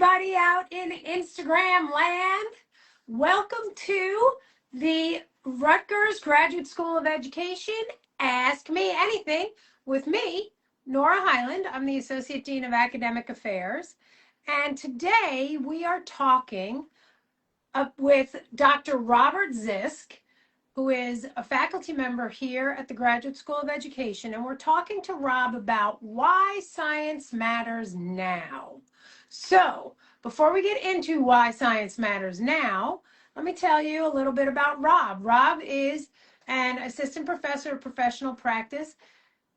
everybody out in Instagram land. Welcome to the Rutgers Graduate School of Education Ask Me Anything with me, Nora Highland. I'm the Associate Dean of Academic Affairs. And today we are talking with Dr. Robert Zisk, who is a faculty member here at the Graduate School of Education. And we're talking to Rob about why science matters now. So, before we get into why science matters now, let me tell you a little bit about Rob. Rob is an assistant professor of professional practice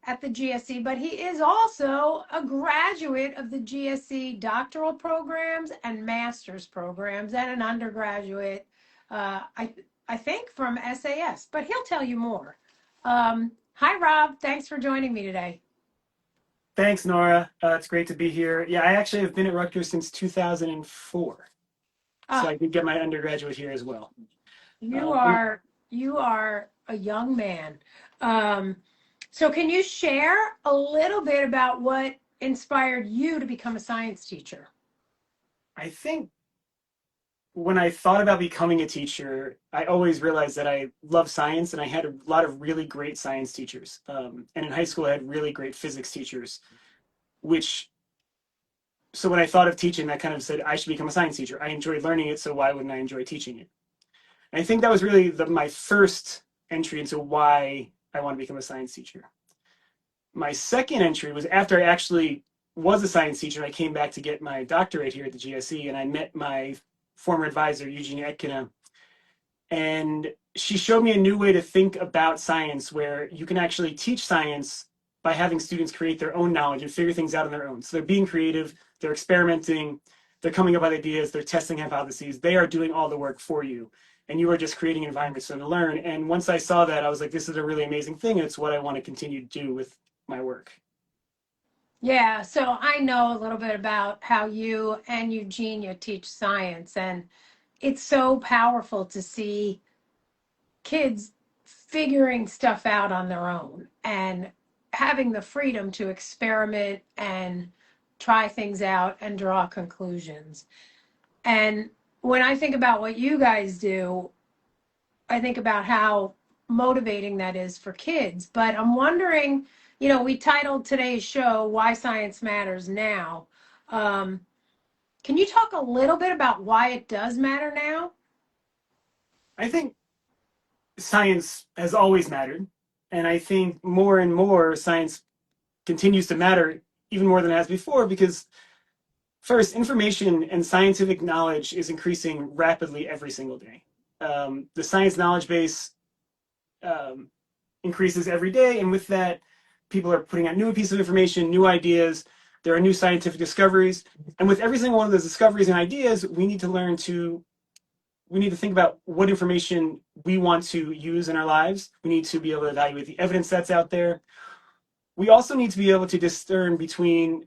at the GSC, but he is also a graduate of the GSC doctoral programs and master's programs and an undergraduate, I think from SAS, but he'll tell you more. Hi, Rob. Thanks for joining me today. Thanks, Nora. It's great to be here. Yeah, I actually have been at Rutgers since 2004. So I did get my undergraduate here as well. You are a young man. So can you share a little bit about what inspired you to become a science teacher? I think when I thought about becoming a teacher, I always realized that I love science, and I had a lot of really great science teachers. And in high school, I had really great physics teachers, so when I thought of teaching, that kind of said I should become a science teacher. I enjoyed learning it, so why wouldn't I enjoy teaching it? And I think that was really my first entry into why I want to become a science teacher. My second entry was after I actually was a science teacher. I came back to get my doctorate here at the GSE, and I met my former advisor, Eugenia Etkina, and she showed me a new way to think about science, where you can actually teach science by having students create their own knowledge and figure things out on their own. So they're being creative, they're experimenting, they're coming up with ideas, they're testing hypotheses, they are doing all the work for you. And you are just creating environments for them to learn. And once I saw that, I was like, this is a really amazing thing. And it's what I want to continue to do with my work. Yeah, so I know a little bit about how you and Eugenia teach science, and it's so powerful to see kids figuring stuff out on their own and having the freedom to experiment and try things out and draw conclusions. And when I think about what you guys do, I think about how motivating that is for kids. But I'm wondering, we titled today's show, Why Science Matters Now. Can you talk a little bit about why it does matter now? I think science has always mattered. And I think more and more science continues to matter even more than it has before, because first, information and scientific knowledge is increasing rapidly every single day. The science knowledge base increases every day, and with that, people are putting out new pieces of information, new ideas. There are new scientific discoveries, and with every single one of those discoveries and ideas, we need to think about what information we want to use in our lives. We need to be able to evaluate the evidence that's out there. We also need to be able to discern between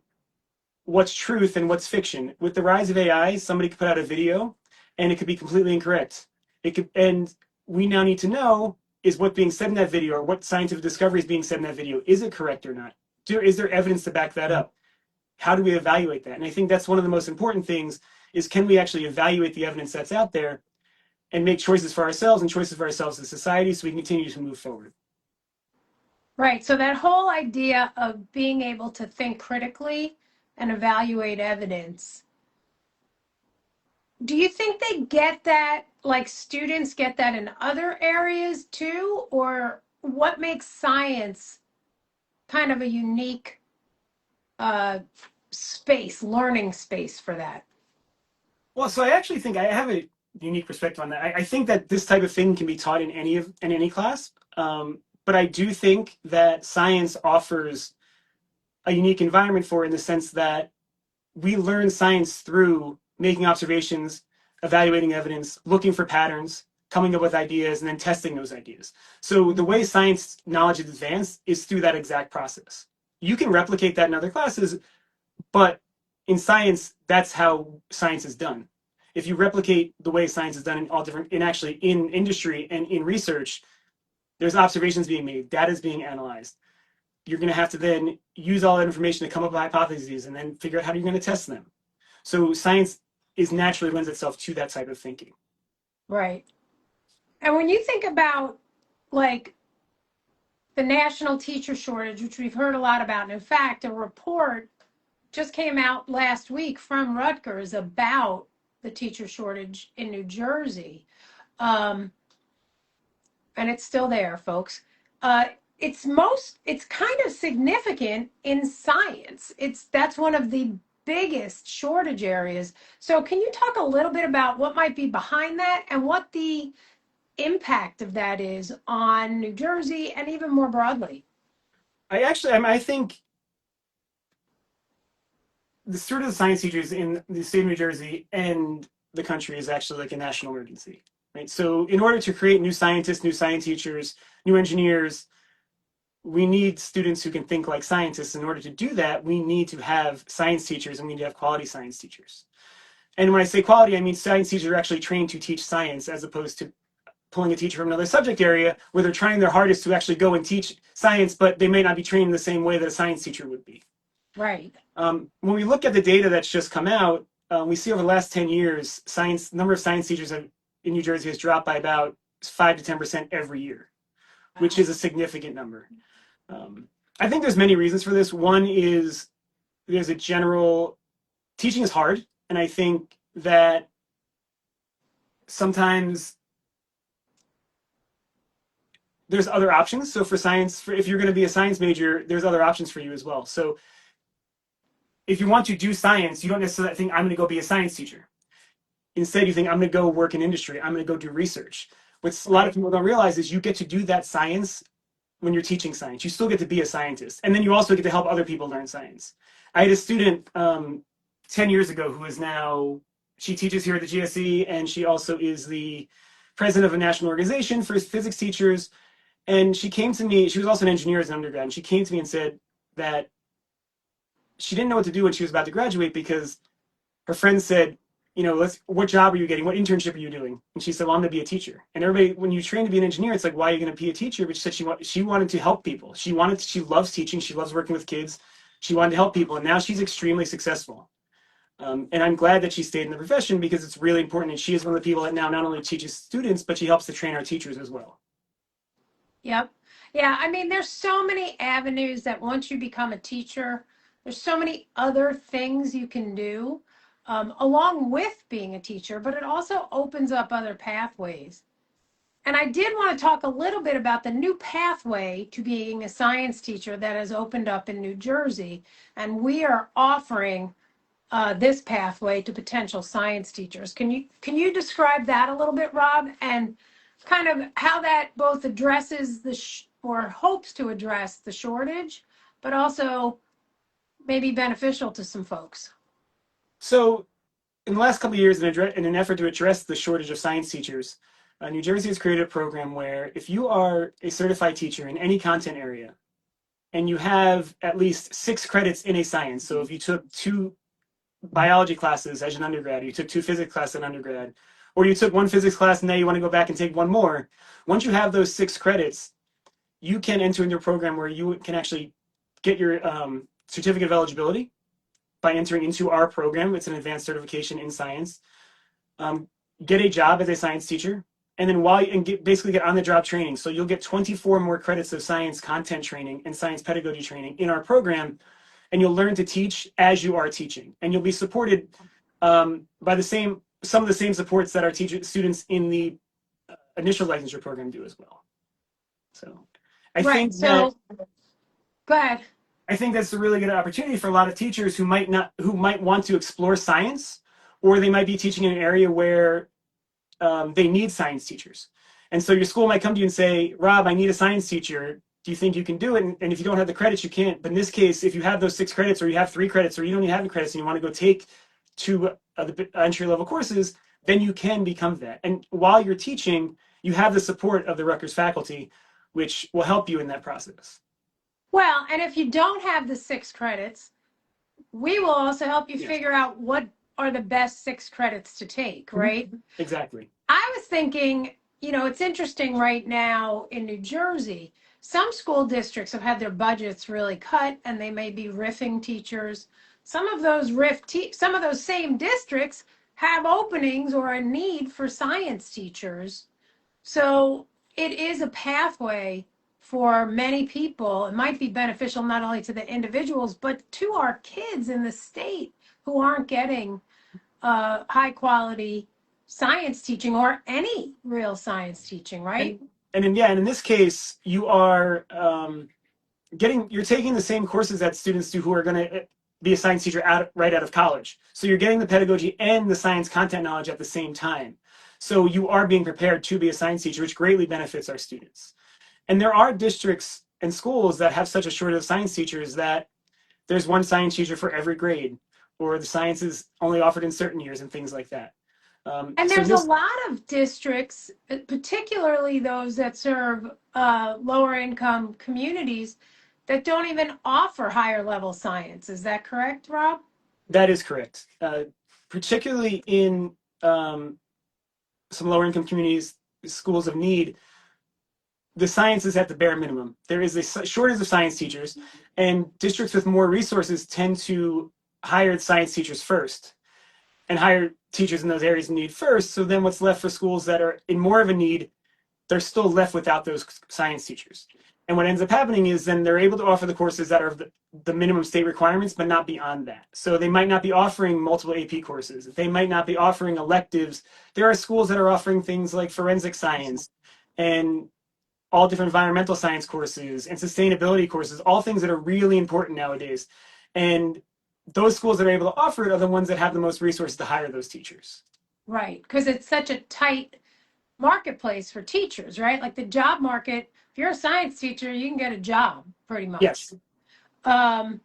what's truth and what's fiction. With the rise of AI, somebody could put out a video and it could be completely incorrect. And we now need to know, is what being said in that video, or what scientific discovery is being said in that video, is it correct or not? Is there evidence to back that up? How do we evaluate that? And I think that's one of the most important things, is can we actually evaluate the evidence that's out there and make choices for ourselves and choices for ourselves as society, so we can continue to move forward. Right. So that whole idea of being able to think critically and evaluate evidence, do you think they get that, like students get that in other areas too? Or what makes science kind of a unique learning space for that? Well, so I actually think I have a unique perspective on that. I think that this type of thing can be taught in any class, but I do think that science offers a unique environment for it, in the sense that we learn science through making observations, evaluating evidence, looking for patterns, coming up with ideas, and then testing those ideas. So the way science knowledge is advanced is through that exact process. You can replicate that in other classes, but in science, that's how science is done. If you replicate the way science is done in industry and in research, there's observations being made, data is being analyzed. You're going to have to then use all that information to come up with hypotheses and then figure out how you're going to test them. So science is naturally lends itself to that type of thinking. Right. And when you think about like the national teacher shortage, which we've heard a lot about, and in fact, a report just came out last week from Rutgers about the teacher shortage in New Jersey. Um, and it's still there, folks. Uh, it's kind of significant in science. That's one of the biggest shortage areas. So can you talk a little bit about what might be behind that and what the impact of that is on New Jersey and even more broadly? I think the sort of the science teachers in the state of New Jersey and the country is actually like a national emergency, right? So in order to create new scientists, new science teachers, new engineers, we need students who can think like scientists. In order to do that, we need to have science teachers and we need to have quality science teachers. And when I say quality, I mean science teachers are actually trained to teach science as opposed to pulling a teacher from another subject area where they're trying their hardest to actually go and teach science, but they may not be trained in the same way that a science teacher would be. Right. When we look at the data that's just come out, we see over the last 10 years, number of science teachers in New Jersey has dropped by about 5 to 10% every year, which Wow. is a significant number. I think there's many reasons for this. One is there's a general teaching is hard, and I think that sometimes there's other options. So for science, if you're going to be a science major, there's other options for you as well. So if you want to do science, you don't necessarily think I'm going to go be a science teacher. Instead, you think I'm going to go work in industry. I'm going to go do research. What a lot of Right. people don't realize is you get to do that science when you're teaching science. You still get to be a scientist, and then you also get to help other people learn science. I had a student 10 years ago who is now she teaches here at the GSE, and she also is the president of a national organization for physics teachers. And she came to me. She was also an engineer as an undergrad, and she came to me and said that she didn't know what to do when she was about to graduate because her friends said, you know, what job are you getting? What internship are you doing? And she said, well, I'm going to be a teacher. And everybody, when you train to be an engineer, it's like, why are you going to be a teacher? But she said she wanted to help people. She loves teaching. She loves working with kids. She wanted to help people. And now she's extremely successful. And I'm glad that she stayed in the profession because it's really important. And she is one of the people that now not only teaches students, but she helps to train our teachers as well. Yep. Yeah, I mean, there's so many avenues that once you become a teacher, there's so many other things you can do along with being a teacher, but it also opens up other pathways. And I did want to talk a little bit about the new pathway to being a science teacher that has opened up in New Jersey. And we are offering this pathway to potential science teachers. Can you describe that a little bit, Rob, and kind of how that both addresses or hopes to address the shortage, but also maybe beneficial to some folks? So in the last couple of years, in an effort to address the shortage of science teachers, New Jersey has created a program where if you are a certified teacher in any content area and you have at least 6 credits in a science, so if you took 2 biology classes as an undergrad, or you took 2 physics classes as an undergrad, or you took 1 physics class and now you want to go back and take 1 more, once you have those 6 credits, you can enter into a program where you can actually get your certificate of eligibility by entering into our program. It's an advanced certification in science. um, get a job as a science teacher, and then basically get on the job training. So you'll get 24 more credits of science content training and science pedagogy training in our program, and you'll learn to teach as you are teaching, and you'll be supported by some of the same supports that our students in the initial licensure program do as well. So I Right. think that So go ahead. I think that's a really good opportunity for a lot of teachers who might want to explore science, or they might be teaching in an area where they need science teachers. And so your school might come to you and say, Rob, I need a science teacher. Do you think you can do it? And if you don't have the credits, you can't. But in this case, if you have those 6 credits, or you have 3 credits, or you don't even have the credits and you want to go take 2 entry-level courses, then you can become that. And while you're teaching, you have the support of the Rutgers faculty, which will help you in that process. Well, and if you don't have the 6 credits, we will also help you Yes. figure out what are the best 6 credits to take, right? Exactly. I was thinking, it's interesting right now in New Jersey, some school districts have had their budgets really cut and they may be riffing teachers. some of those some of those same districts have openings or a need for science teachers. So it is a pathway for many people. It might be beneficial not only to the individuals, but to our kids in the state who aren't getting high quality science teaching or any real science teaching, right? And in this case, you are you're taking the same courses that students do who are going to be a science teacher right out of college. So you're getting the pedagogy and the science content knowledge at the same time. So you are being prepared to be a science teacher, which greatly benefits our students. And there are districts and schools that have such a shortage of science teachers that there's one science teacher for every grade, or the science is only offered in certain years and things like that. And So there's a this lot of districts, particularly those that serve lower income communities, that don't even offer higher level science. Is that correct, Rob? That is correct. Particularly in some lower income communities, schools of need, the science is at the bare minimum. There is a shortage of science teachers, and districts with more resources tend to hire science teachers first and hire teachers in those areas in need first. So then what's left for schools that are in more of a need, they're still left without those science teachers. And what ends up happening is then they're able to offer the courses that are the minimum state requirements, but not beyond that. So they might not be offering multiple AP courses. They might not be offering electives. There are schools that are offering things like forensic science and all different environmental science courses and sustainability courses, all things that are really important nowadays. And those schools that are able to offer it are the ones that have the most resources to hire those teachers. Right. Because it's such a tight marketplace for teachers, right? Like the job market, if you're a science teacher, you can get a job pretty much. Yes. Um,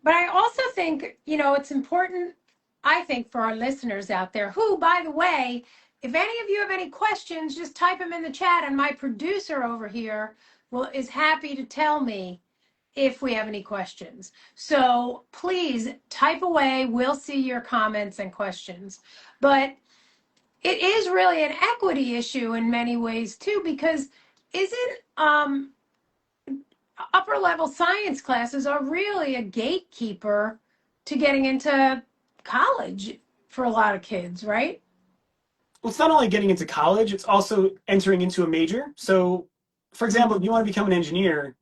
but I also think, it's important, I think, for our listeners out there who, by the way, if any of you have any questions, just type them in the chat and my producer over here is happy to tell me if we have any questions. So please type away. We'll see your comments and questions. But it is really an equity issue in many ways too, because isn't upper level science classes are really a gatekeeper to getting into college for a lot of kids, right? Well, it's not only getting into college, it's also entering into a major. So, for example, if you want to become an engineer,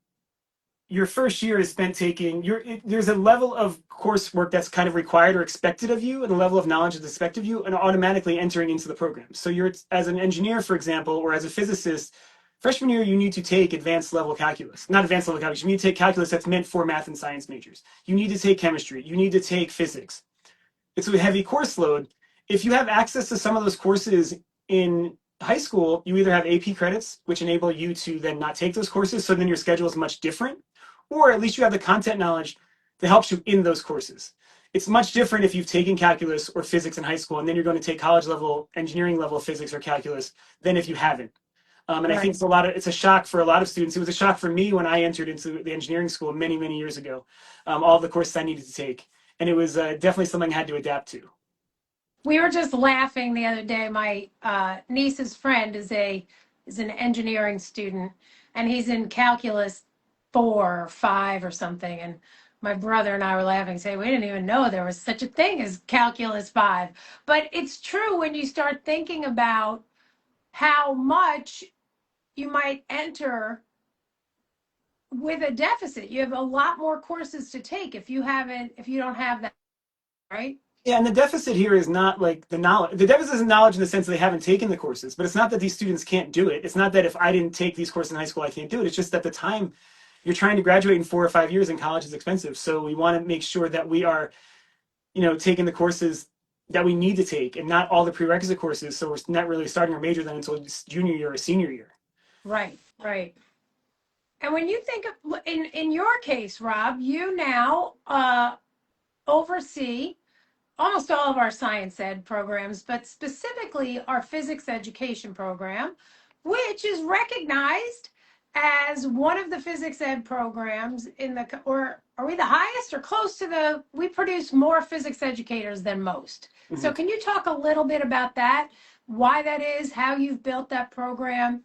your first year is spent taking there's a level of coursework that's kind of required or expected of you, and a level of knowledge that's expected of you, and automatically entering into the program. So you're, as an engineer, for example, or as a physicist, freshman year you need to take advanced level calculus. Not advanced level calculus, you need to take calculus that's meant for math and science majors. You need to take chemistry, you need to take physics. It's a heavy course load. If you have access to some of those courses in high school, you either have AP credits, which enable you to then not take those courses, so then your schedule is much different, or at least you have the content knowledge that helps you in those courses. It's much different if you've taken calculus or physics in high school and then you're going to take college level, engineering level physics or calculus than if you haven't. And I think Right. it's a shock for a lot of students. It was a shock for me when I entered into the engineering school many, many years ago. All the courses I needed to take, and it was definitely something I had to adapt to. We were just laughing the other day. My niece's friend is an engineering student, and he's in calculus 4 or 5 or something. And my brother and I were laughing, saying we didn't even know there was such a thing as calculus 5. But it's true when you start thinking about how much you might enter with a deficit. You have a lot more courses to take if you don't have that, right? Yeah, and the deficit here is not like the knowledge. The deficit is knowledge in the sense that they haven't taken the courses, but it's not that these students can't do it. It's not that if I didn't take these courses in high school, I can't do it. It's just that the time you're trying to graduate in 4 or 5 years, and college is expensive. So we want to make sure that we are, taking the courses that we need to take, and not all the prerequisite courses. So we're not really starting our major then until junior year or senior year. Right, right. And when you think of in your case, Rob, you now oversee almost all of our science ed programs, but specifically our physics education program, which is recognized as one of the physics ed programs or are we the highest or close to we produce more physics educators than most. Mm-hmm. So can you talk a little bit about that, why that is, how you've built that program?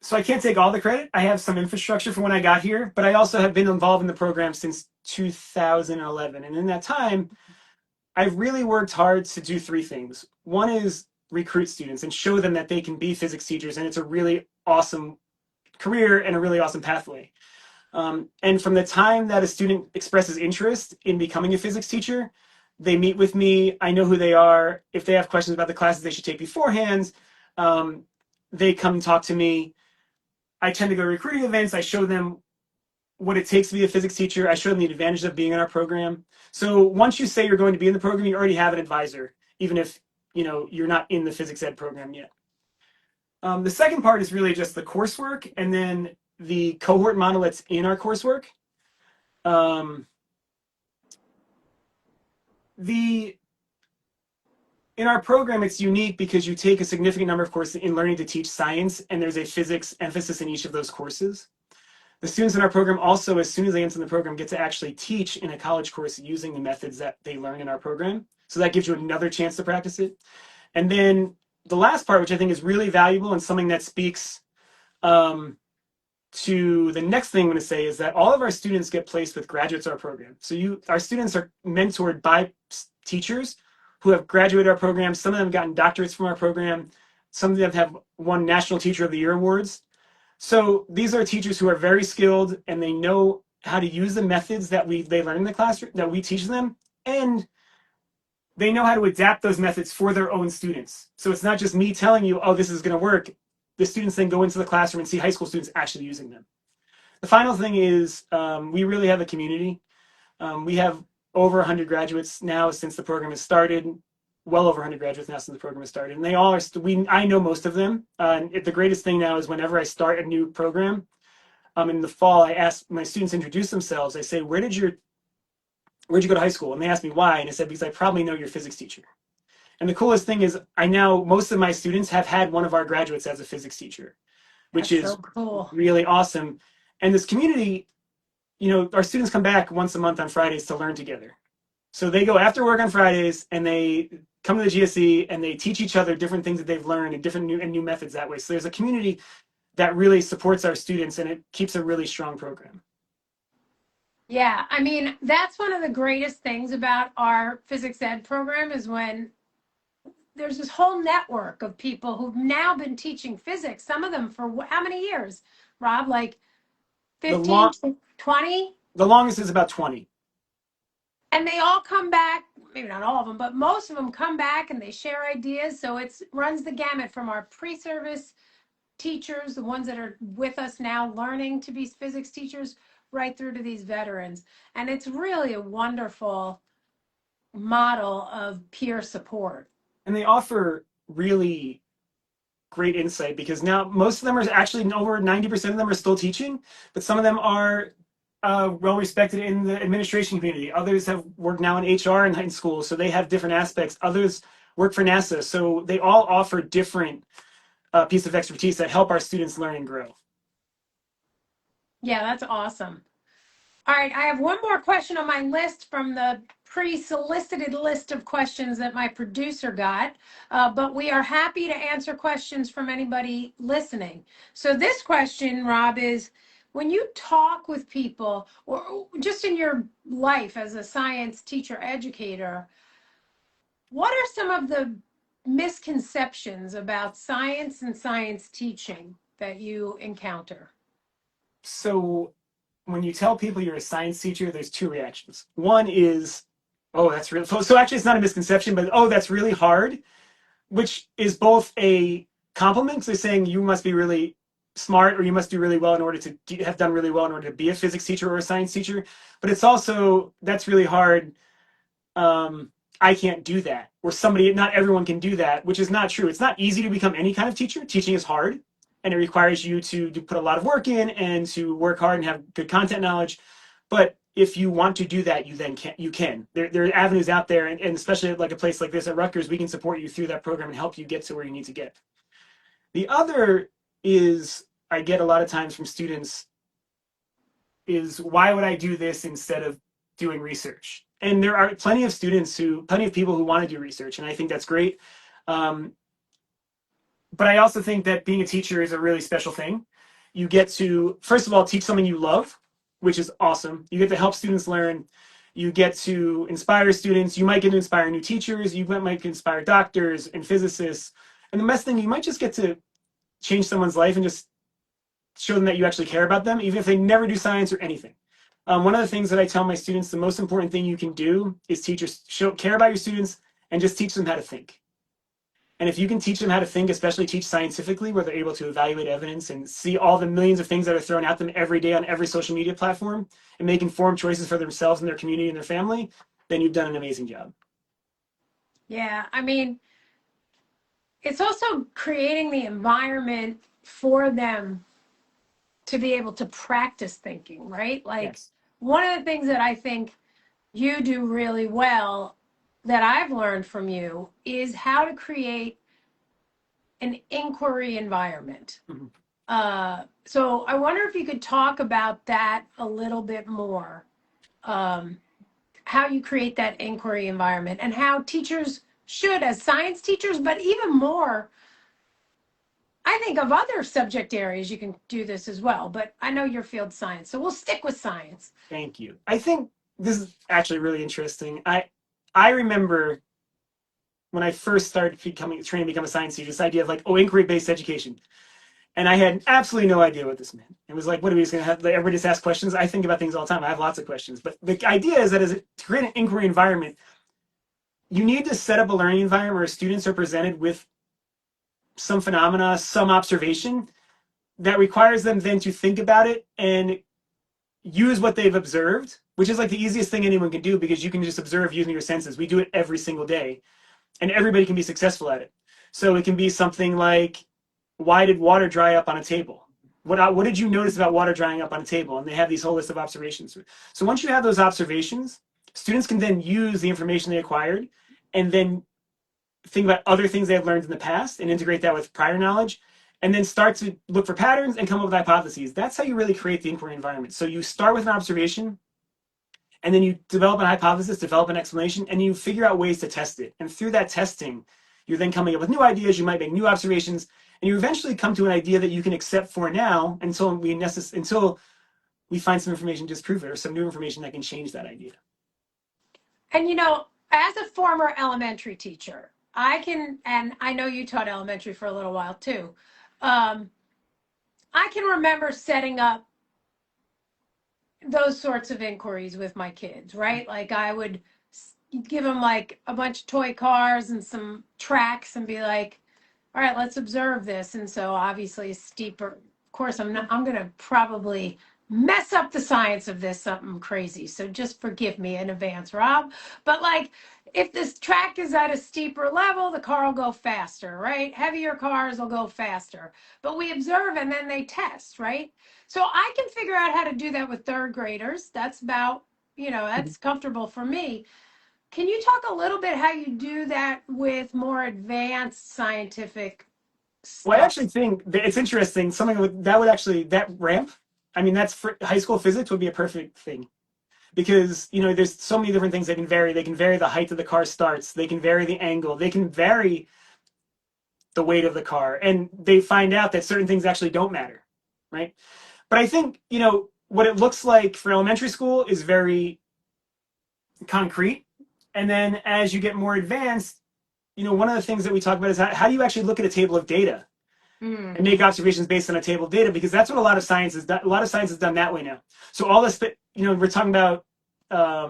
So I can't take all the credit. I have some infrastructure from when I got here, but I also have been involved in the program since 2011. And in that time, I've really worked hard to do three things. One is recruit students and show them that they can be physics teachers, and it's a really awesome career and a really awesome pathway. And from the time that a student expresses interest in becoming a physics teacher, they meet with me. I know who they are. If they have questions about the classes they should take beforehand, um, they come and talk to me. I tend to go to recruiting events. I show them what it takes to be a physics teacher. I show them the advantages of being in our program. So once you say you're going to be in the program, you already have an advisor, even if you're not in the physics ed program yet. The second part is really just the coursework, and then the cohort model that's in our coursework. Um, the in our program, it's unique because you take a significant number of courses in learning to teach science, and there's a physics emphasis in each of those courses. The students in our program also, as soon as they enter the program, get to actually teach in a college course using the methods that they learn in our program. So that gives you another chance to practice it. And then the last part, which I think is really valuable and something that speaks to the next thing I'm going to say, is that all of our students get placed with graduates of our program. So our students are mentored by teachers who have graduated our program. Some of them have gotten doctorates from our program. Some of them have won National Teacher of the Year awards. So these are teachers who are very skilled, and they know how to use the methods that they learn in the classroom, that we teach them, and they know how to adapt those methods for their own students. So it's not just me telling you, oh, this is going to work. The students then go into the classroom and see high school students actually using them. The final thing is we really have a community. We have over 100 graduates now since the program has started. Well over 100 graduates now since the program has started, and they all are. I know most of them. The greatest thing now is whenever I start a new program, in the fall, I ask my students to introduce themselves. I say, where'd you go to high school? And they ask me why, and I said, because I probably know your physics teacher. And the coolest thing is, I know most of my students have had one of our graduates as a physics teacher, which That's so is cool. really awesome. And this community, our students come back once a month on Fridays to learn together. So they go after work on Fridays and they come to the GSE and they teach each other different things that they've learned and different new methods that way. So there's a community that really supports our students, and it keeps a really strong program. Yeah, I mean, that's one of the greatest things about our physics ed program is when there's this whole network of people who've now been teaching physics, some of them for how many years, Rob? Like The 15, long 20? the longest is about 20. And they all come back, maybe not all of them, but most of them come back and they share ideas. So it runs the gamut from our pre-service teachers, the ones that are with us now learning to be physics teachers, right through to these veterans. And it's really a wonderful model of peer support. And they offer really great insight because now most of them are actually over 90% of them are still teaching, but some of them are well respected in the administration community. Others have worked now in HR in high school, so they have different aspects. Others work for NASA, so they all offer different pieces of expertise that help our students learn and grow. Yeah, that's awesome. All right, I have one more question on my list from the pre-solicited list of questions that my producer got, but we are happy to answer questions from anybody listening. So this question, Rob, is when you talk with people or just in your life as a science teacher educator, what are some of the misconceptions about science and science teaching that you encounter? So when you tell people you're a science teacher, there's two reactions. One is, oh, that's really so actually it's not a misconception, but oh, that's really hard, which is both a compliment. So saying you must be really smart or you must do really well in order to have done really well in order to be a physics teacher or a science teacher. But it's also, that's really hard. I can't do that. Or not everyone can do that, which is not true. It's not easy to become any kind of teacher. Teaching is hard, and it requires you to put a lot of work in and to work hard and have good content knowledge. But if you want to do that, you can. There are avenues out there, and especially like a place like this at Rutgers, we can support you through that program and help you get to where you need to get. The other is, I get a lot of times from students, is why would I do this instead of doing research? And there are plenty of people who want to do research, and I think that's great. But I also think that being a teacher is a really special thing. You get to, first of all, teach something you love, which is awesome. You get to help students learn. You get to inspire students. You might get to inspire new teachers. You might inspire doctors and physicists. And the best thing, you might just get to change someone's life and just show them that you actually care about them, even if they never do science or anything. One of the things that I tell my students, the most important thing you can do is care about your students and just teach them how to think. And if you can teach them how to think, especially teach scientifically, where they're able to evaluate evidence and see all the millions of things that are thrown at them every day on every social media platform and make informed choices for themselves and their community and their family, then you've done an amazing job. Yeah, I mean, it's also creating the environment for them to be able to practice thinking, right? Like, Yes. one of the things that I think you do really well that I've learned from you is how to create an inquiry environment. Mm-hmm. So I wonder if you could talk about that a little bit more. Um, how you create that inquiry environment and how teachers should, as science teachers, but even more, I think of other subject areas you can do this as well. But I know your field science, so we'll stick with science. Thank you. I think this is actually really interesting. I remember when I first started training to become a science teacher, this idea of like, oh, inquiry-based education. And I had absolutely no idea what this meant. It was like, what are we just going to have? Like, everybody just ask questions? I think about things all the time. I have lots of questions. But the idea is that to create an inquiry environment, you need to set up a learning environment where students are presented with some phenomena, some observation that requires them then to think about it and use what they've observed, which is like the easiest thing anyone can do because you can just observe using your senses. We do it every single day, and everybody can be successful at it. So it can be something like, why did water dry up on a table? What did you notice about water drying up on a table? And they have these whole list of observations. So once you have those observations, students can then use the information they acquired and then think about other things they've learned in the past and integrate that with prior knowledge, and then start to look for patterns and come up with hypotheses. That's how you really create the inquiry environment. So you start with an observation, and then you develop an hypothesis, develop an explanation, and you figure out ways to test it. And through that testing, you're then coming up with new ideas. You might make new observations, and you eventually come to an idea that you can accept for now until we find some information to disprove it, or some new information that can change that idea. And as a former elementary teacher, and I know you taught elementary for a little while too. Um, I can remember setting up those sorts of inquiries with my kids, right? Like I would give them like a bunch of toy cars and some tracks and be like, all right, let's observe this. And so obviously steeper, of course, I'm going to probably mess up the science of this, something crazy. So just forgive me in advance, Rob. But like, if this track is at a steeper level, the car will go faster, right? Heavier cars will go faster. But we observe and then they test, right? So I can figure out how to do that with third graders. That's about, that's comfortable for me. Can you talk a little bit how you do that with more advanced scientific Well, I stuff? actually think that it's interesting. Something that would actually, that ramp, I mean, that's for high school physics would be a perfect thing, because there's so many different things they can vary. They can vary the height of the car starts. They can vary the angle. They can vary the weight of the car, and they find out that certain things actually don't matter, right? But I think what it looks like for elementary school is very concrete, and then as you get more advanced, one of the things that we talk about is how do you actually look at a table of data Mm. and make observations based on a table of data, because that's what a lot of science is done. A lot of science is done that way now. So all this, we're talking about a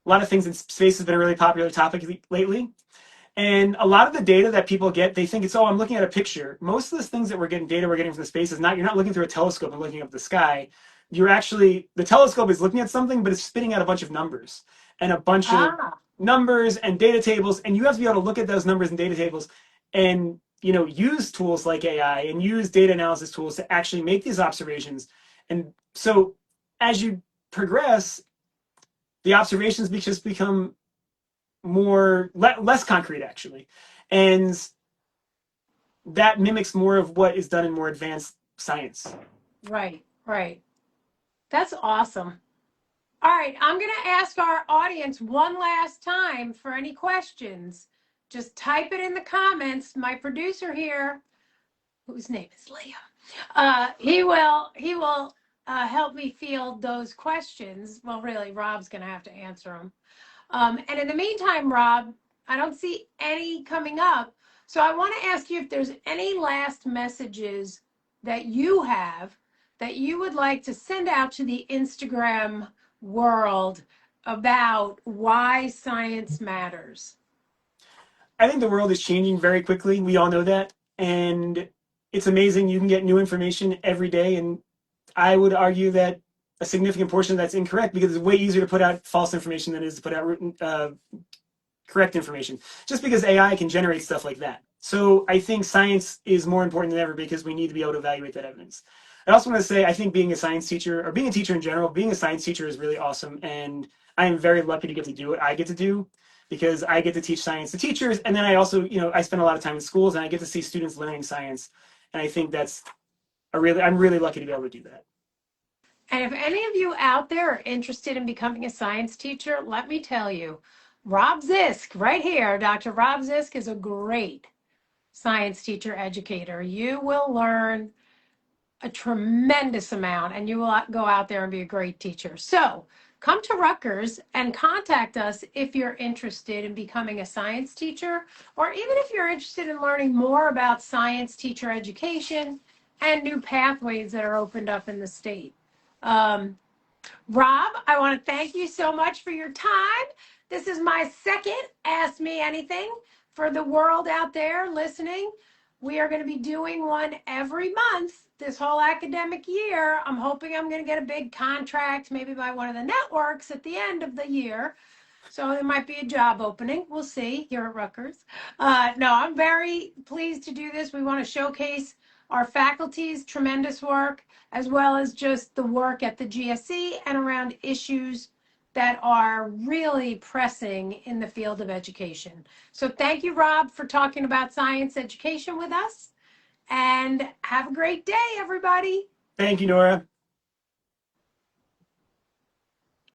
lot of things in space has been a really popular topic lately. And a lot of the data that people get, they think it's, oh, I'm looking at a picture. Most of the things that we're getting from the space is not, you're not looking through a telescope and looking up the sky. The telescope is looking at something, but it's spitting out a bunch of numbers and a bunch of Ah, numbers and data tables. And you have to be able to look at those numbers and data tables and, use tools like AI and use data analysis tools to actually make these observations. And so as you progress, the observations just become less concrete actually, and that mimics more of what is done in more advanced science. right, right. That's awesome. All right, I'm going to ask our audience one last time for any questions. Just type it in the comments. My producer here, whose name is Leah, He will help me field those questions. Well, really, Rob's going to have to answer them. And in the meantime, Rob, I don't see any coming up. So I want to ask you if there's any last messages that you have that you would like to send out to the Instagram world about why science matters. I think the world is changing very quickly. We all know that. And it's amazing. You can get new information every day. And I would argue that a significant portion of that's incorrect because it's way easier to put out false information than it is to put out correct information, just because AI can generate stuff like that. So I think science is more important than ever because we need to be able to evaluate that evidence. I also want to say I think being a science teacher or being a teacher in general, being a science teacher is really awesome. And I am very lucky to get to do what I get to do because I get to teach science to teachers. And then I also, I spend a lot of time in schools and I get to see students learning science. And I think I'm really lucky to be able to do that. And if any of you out there are interested in becoming a science teacher, let me tell you, Rob Zisk, right here, Dr. Rob Zisk is a great science teacher educator. You will learn a tremendous amount and you will go out there and be a great teacher. So come to Rutgers and contact us if you're interested in becoming a science teacher, or even if you're interested in learning more about science teacher education and new pathways that are opened up in the state. Um, Rob, I want to thank you so much for your time. This is my second Ask Me Anything. For the world out there listening, we are going to be doing one every month this whole academic year. I'm hoping I'm going to get a big contract, maybe by one of the networks at the end of the year. So there might be a job opening. We'll see here at Rutgers. No, I'm very pleased to do this. We want to showcase our faculty's tremendous work, as well as just the work at the GSE and around issues that are really pressing in the field of education. So thank you, Rob, for talking about science education with us. And have a great day, everybody. Thank you, Nora.